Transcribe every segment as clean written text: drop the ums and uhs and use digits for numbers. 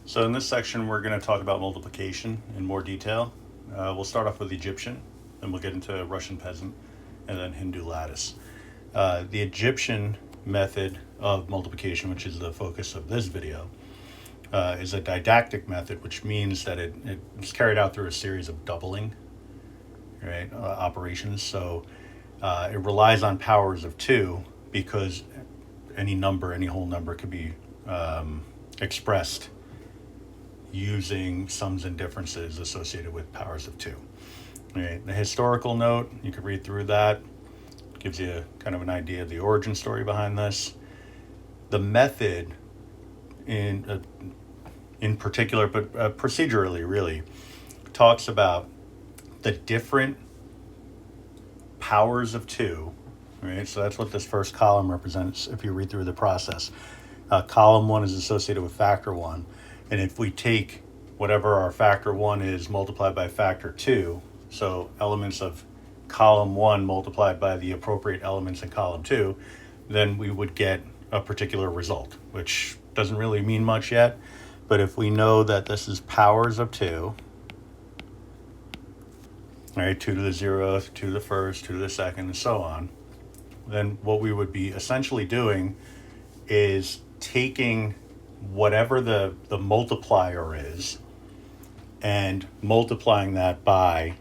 So in this section, we're going to talk about multiplication in more detail. We'll start off with Egyptian, then we'll get into Russian peasant, and then Hindu lattice. The Egyptian method of multiplication, which is the focus of this video, is a didactic method, which means that it's carried out through a series of doubling, right, operations. So it relies on powers of two because any whole number could be expressed using sums and differences associated with powers of two. Right. The historical note, you could read through that. Gives you kind of an idea of the origin story behind this. The method in particular, but procedurally really, talks about the different powers of two. Right. So that's what this first column represents if you read through the process. Column one is associated with factor one. And if we take whatever our factor one is multiplied by factor two, so elements of column one multiplied by the appropriate elements in column two, then we would get a particular result, which doesn't really mean much yet. But if we know that this is powers of two, right, 2 to the 0th, 2 to the first, 2 to the second, and so on, then what we would be essentially doing is taking whatever the multiplier is and multiplying that by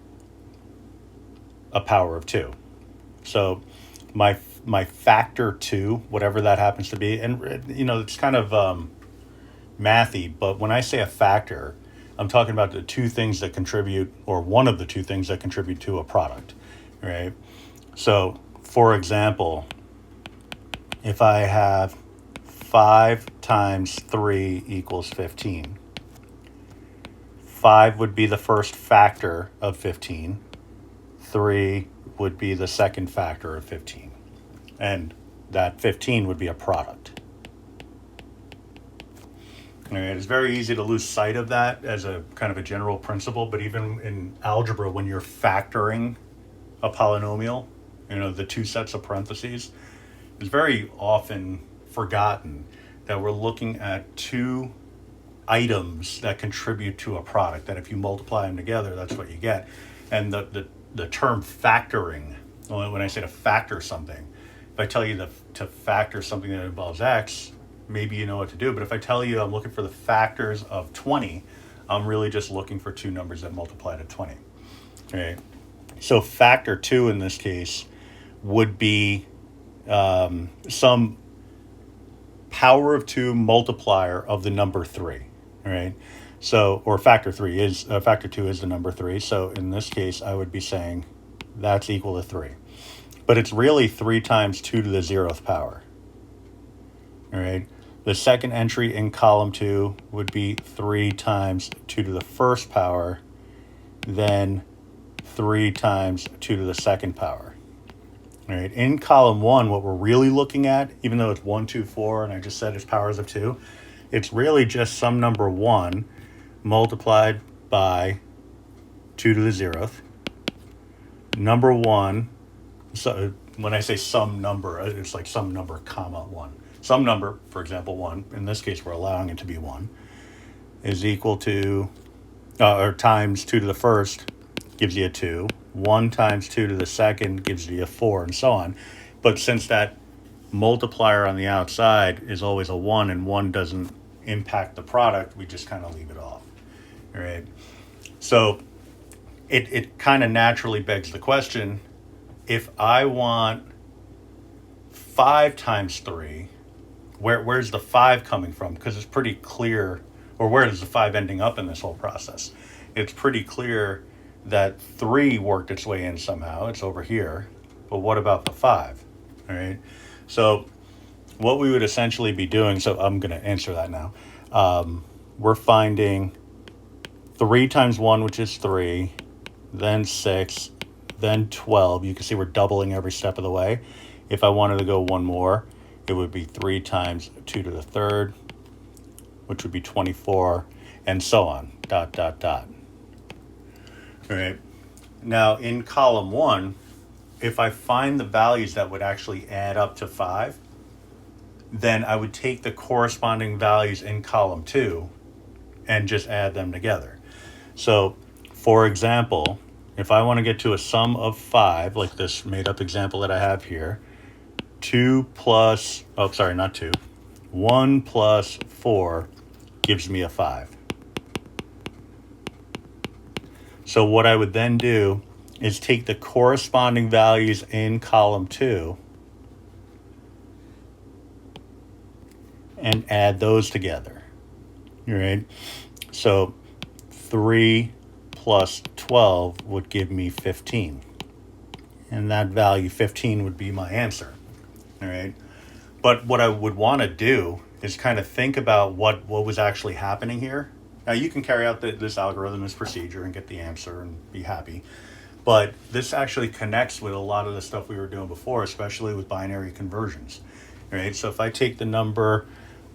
a power of two. So my factor two, whatever that happens to be, and it's kind of mathy, but when I say a factor, I'm talking about the two things that contribute, or one of the two things that contribute to a product, right? So for example, if I have 5 times 3 equals 15. 5 would be the first factor of 15. 3 would be the second factor of 15. And that 15 would be a product. All right, it's very easy to lose sight of that as a kind of a general principle, but even in algebra, when you're factoring a polynomial, the two sets of parentheses, it's very often forgotten that we're looking at two items that contribute to a product, that if you multiply them together, that's what you get. And the term factoring, when I say to factor something, if I tell you to factor something that involves x, maybe you know what to do. But if I tell you I'm looking for the factors of 20, I'm really just looking for two numbers that multiply to 20. Okay. So factor 2 in this case would be some power of 2 multiplier of the number 3, right? So, or factor 2 is the number 3. So in this case, I would be saying that's equal to 3. But it's really 3 times 2 to the 0th power, all right? The second entry in column 2 would be 3 times 2 to the first power, then 3 times 2 to the second power. All right, in column 1, what we're really looking at, even though it's 1, 2, 4, and I just said it's powers of 2, it's really just some number 1 multiplied by 2 to the 0th. Number 1, so when I say some number, it's like some number, comma 1. Some number, for example, 1, in this case we're allowing it to be 1, is equal to, or times 2 to the first gives you a 2. 1 times 2 to the second gives you a 4, and so on. But since that multiplier on the outside is always a 1 and 1 doesn't impact the product, we just kind of leave it off. All right. So it kind of naturally begs the question, if I want 5 times 3, where's the 5 coming from? Because it's pretty clear, or where is the 5 ending up in this whole process? It's pretty clear that 3 worked its way in somehow. It's over here. But what about the 5? All right. So what we would essentially be doing, so I'm going to answer that now. We're finding 3 times 1, which is 3, then 6, then 12. You can see we're doubling every step of the way. If I wanted to go one more, it would be 3 times 2 to the third, which would be 24, and so on, dot, dot, dot. All right. Now, in column 1, if I find the values that would actually add up to 5, then I would take the corresponding values in column 2 and just add them together. So, for example, if I want to get to a sum of 5, like this made up example that I have here, 2 plus, oh, sorry, not 2, 1 plus 4 gives me a 5. So what I would then do is take the corresponding values in column 2 and add those together. All right? So 3 plus 12 would give me 15. And that value 15 would be my answer. All right? But what I would want to do is kind of think about what was actually happening here. Now, you can carry out this algorithm, this procedure, and get the answer and be happy. But this actually connects with a lot of the stuff we were doing before, especially with binary conversions. Right? So if I take the number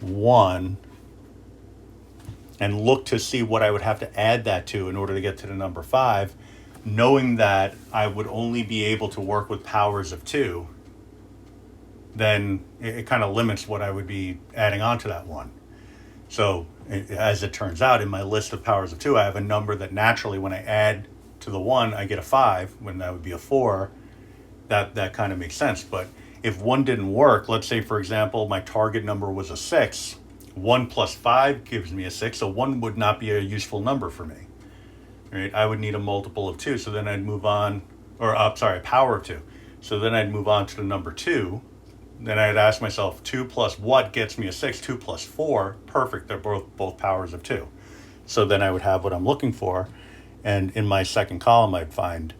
1 and look to see what I would have to add that to in order to get to the number 5, knowing that I would only be able to work with powers of 2, then it kind of limits what I would be adding on to that 1. So as it turns out, in my list of powers of 2, I have a number that naturally when I add to the 1, I get a 5, when that would be a 4. That kind of makes sense. But if 1 didn't work, let's say, for example, my target number was a 6, 1 plus 5 gives me a 6, so 1 would not be a useful number for me. Right? I would need a multiple of 2, so then I'd move on, or a power of 2. So then I'd move on to the number 2. Then I'd ask myself, 2 plus what gets me a 6? 2 plus 4, perfect, they're both powers of 2. So then I would have what I'm looking for, and in my second column I'd find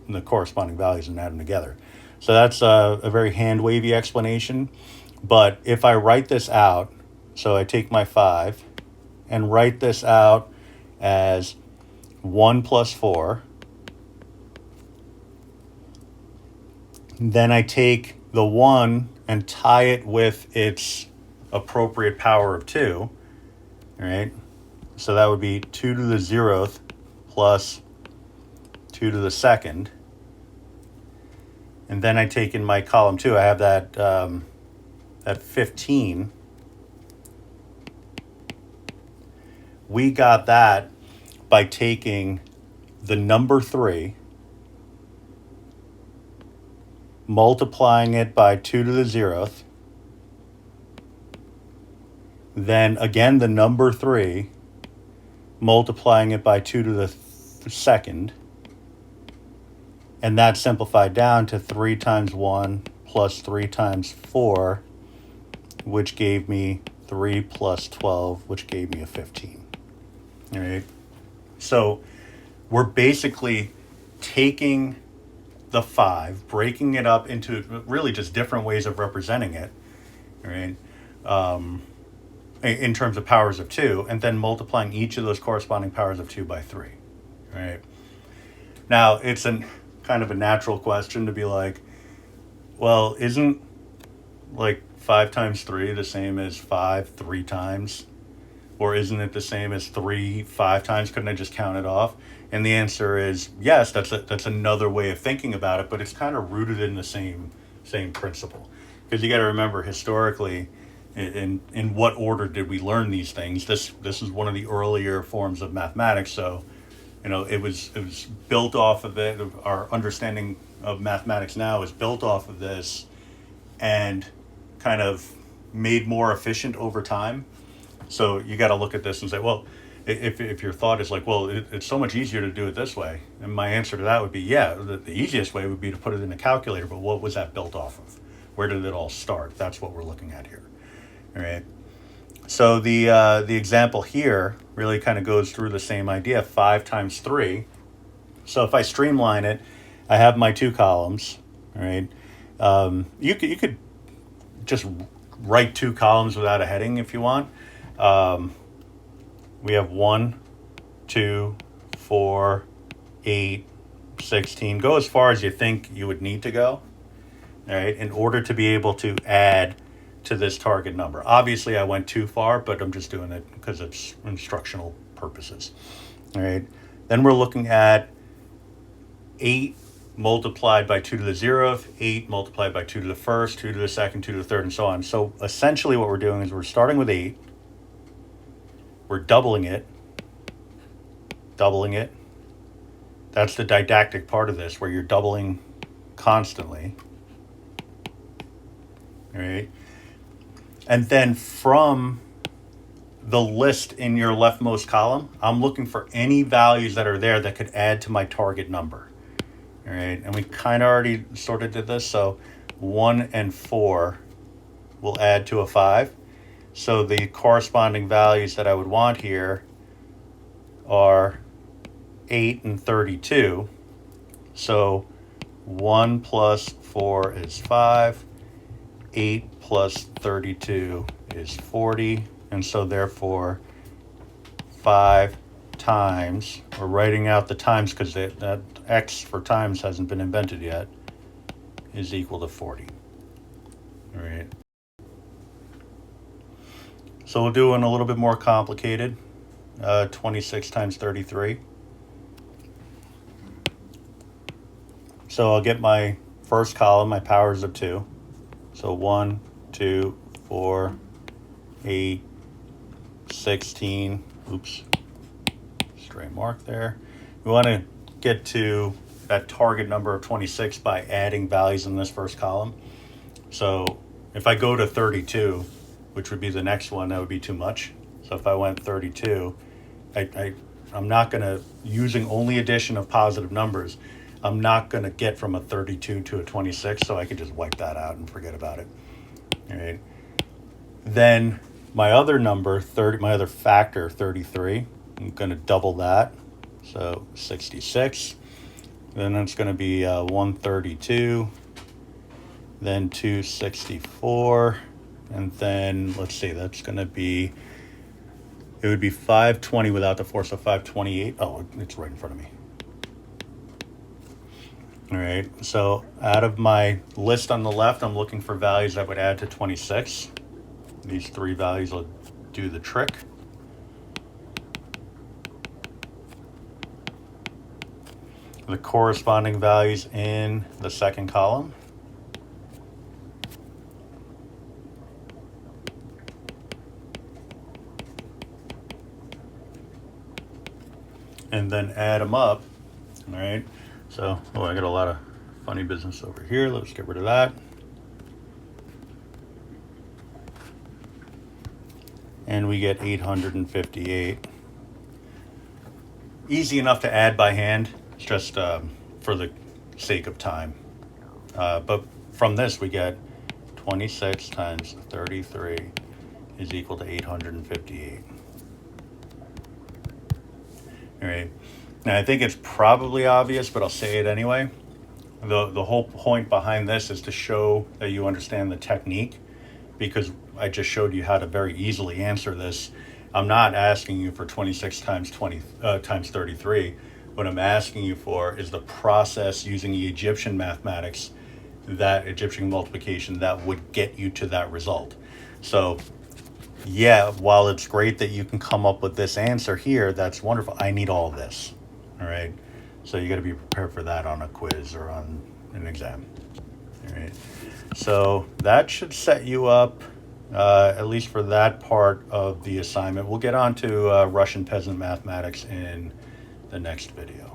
the corresponding values and add them together. So that's a very hand-wavy explanation, but if I write this out, so I take my 5 and write this out as 1 plus 4, then I take the 1 and tie it with its appropriate power of 2, right? So that would be 2 to the 0th plus 2 to the 2nd. And then I take in my column 2, I have that 15. We got that by taking the number 3, multiplying it by 2 to the 0th, then again the number 3, multiplying it by 2 to the 2nd, and that simplified down to 3 times 1 plus 3 times 4, which gave me 3 plus 12, which gave me a 15. All right. So we're basically taking the 5, breaking it up into really just different ways of representing it, right? In terms of powers of 2, and then multiplying each of those corresponding powers of 2 by 3, right? Now, it's kind of a natural question to be like, well, isn't like 5 times 3 the same as 5 3 times? Or isn't it the same as 3 5 times? Couldn't I just count it off? And the answer is yes, that's another way of thinking about it, but it's kind of rooted in the same principle. Because you got to remember, historically, in what order did we learn these things? This is one of the earlier forms of mathematics, so it was built off of it. Our understanding of mathematics now is built off of this, and kind of made more efficient over time. So you got to look at this and say, well, if your thought is like, well, it's so much easier to do it this way, and my answer to that would be, yeah, the easiest way would be to put it in a calculator, but what was that built off of? Where did it all start? That's what we're looking at here. All right. So the example here really kind of goes through the same idea, 5 times 3. So if I streamline it, I have my 2 columns, all right? You could just write 2 columns without a heading if you want. We have 1, 2, 4, 8, 16. Go as far as you think you would need to go, all right, in order to be able to add to this target number. Obviously, I went too far, but I'm just doing it because it's instructional purposes. All right. Then we're looking at 8 multiplied by 2 to the 0th, 8 multiplied by 2 to the 1st, 2 to the 2nd, 2 to the 3rd, and so on. So essentially what we're doing is we're starting with 8, we're doubling it, doubling it. That's the didactic part of this, where you're doubling constantly. All right. And then from the list in your leftmost column, I'm looking for any values that are there that could add to my target number. All right. And we kind of already sort of did this. So 1 and 4 will add to a 5. So the corresponding values that I would want here are 8 and 32. So 1 plus 4 is 5. 8 plus 32 is 40. And so therefore 5 times, we're writing out the times because that X for times hasn't been invented yet, is equal to 40. All right. So we'll do one a little bit more complicated. 26 times 33. So I'll get my first column, my powers of 2. So 1, 2, 4, 8, 16. Oops. Stray mark there. We want to get to that target number of 26 by adding values in this first column. So if I go to 32, which would be the next one, that would be too much. So if I went 32, I'm not going to, using only addition of positive numbers, I'm not going to get from a 32 to a 26, so I could just wipe that out and forget about it. All right. Then my other number, my other factor, 33, I'm going to double that. So 66. Then it's going to be 132, then 264, and then, let's see, that's going to be, it would be 520 without the 4, so 528. Oh, it's right in front of me. All right, so out of my list on the left, I'm looking for values that would add to 26. These 3 values will do the trick. The corresponding values in the second column. And then add them up. All right. So, I got a lot of funny business over here. Let's get rid of that. And we get 858. Easy enough to add by hand. It's just for the sake of time. But from this, we get 26 times 33 is equal to 858. All right. Now, I think it's probably obvious, but I'll say it anyway. The whole point behind this is to show that you understand the technique, because I just showed you how to very easily answer this. I'm not asking you for 26 times 33. What I'm asking you for is the process using the Egyptian mathematics, that Egyptian multiplication, that would get you to that result. So yeah, while it's great that you can come up with this answer here, that's wonderful. I need all this. All right. So you got to be prepared for that on a quiz or on an exam. All right. So that should set you up, at least for that part of the assignment. We'll get on to Russian peasant mathematics in the next video.